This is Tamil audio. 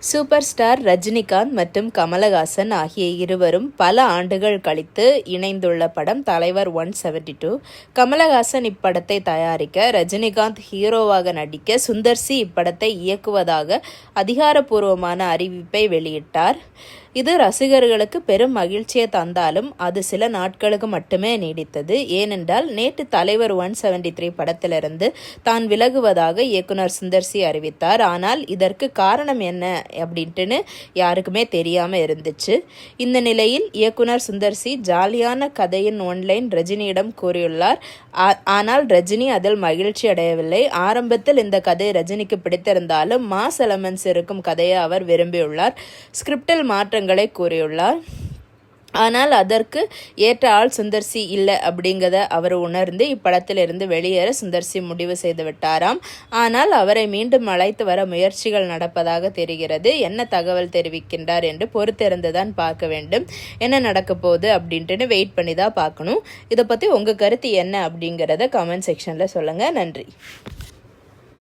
சூப்பர் ஸ்டார் ரஜினிகாந்த் மற்றும் கமலஹாசன் ஆகிய இருவரும் பல ஆண்டுகள் கழித்து இணைந்துள்ள படம் தலைவர் 172. கமலஹாசன் இப்படத்தை தயாரிக்க, ரஜினிகாந்த் ஹீரோவாக நடிக்க, சுந்தர் சி இப்படத்தை இயக்குவதாக அதிகாரப்பூர்வமான அறிவிப்பை வெளியிட்டார். இது ரசிகர்களுக்கு பெரும் மகிழ்ச்சியை தந்தாலும் அது சில நாட்களுக்கு மட்டுமே நீடித்தது. ஏனென்றால் நேற்று தலைவர் 173 படத்திலிருந்து தான் விலகுவதாக இயக்குனர் சுந்தர் சி அறிவித்தார். ஆனால் இதற்கு காரணம் என்ன அப்படின்ட்டுன்னு யாருக்குமே தெரியாமல் இருந்துச்சு. இந்த நிலையில் இயக்குனர் சுந்தர் சி ஜாலியான கதையின் ஒன்லைன் ரஜினியிடம் கூறியுள்ளார். ஆனால் ரஜினி அதில் மகிழ்ச்சி அடையவில்லை. ஆரம்பத்தில் இந்த கதை ரஜினிக்கு பிடித்திருந்தாலும் மாஸ் எலமெண்ட்ஸ் இருக்கும் கதையை அவர் விரும்பியுள்ளார். ஸ்கிரிப்டில் மாற்றங்களை கூறியுள்ளார். ஆனால் அதற்கு ஏற்ற ஆள் சுந்தர் சி இல்லை அப்படிங்கிறத அவர் உணர்ந்து இப்படத்திலிருந்து வெளியேற சுந்தர் சி முடிவு செய்து விட்டாராம். ஆனால் அவரை மீண்டும் அழைத்து வர முயற்சிகள் நடப்பதாக தெரிகிறது. என்ன தகவல் தெரிவிக்கின்றார் என்று பொறுத்திருந்து தான் பார்க்க வேண்டும். என்ன நடக்க போகுது அப்படின்ட்டு வெயிட் பண்ணி தான் பார்க்கணும். இதை பற்றி உங்கள் கருத்து என்ன அப்படிங்கிறத கமெண்ட் செக்ஷனில் சொல்லுங்கள். நன்றி.